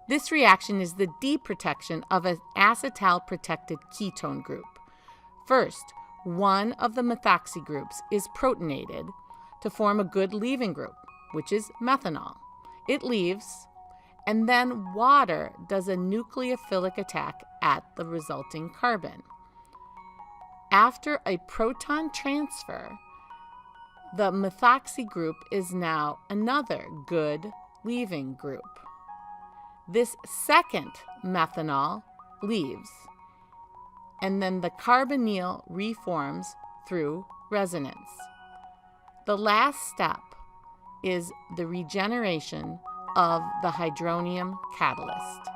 This reaction is the deprotection of an acetal-protected ketone group. First, one of the methoxy groups is protonated to form a good leaving group, which is methanol. It leaves, and then water does a nucleophilic attack at the resulting carbon. After a proton transfer, the methoxy group is now another good leaving group. This second methanol leaves, and then the carbonyl reforms through resonance. The last step is the regeneration of the hydronium catalyst.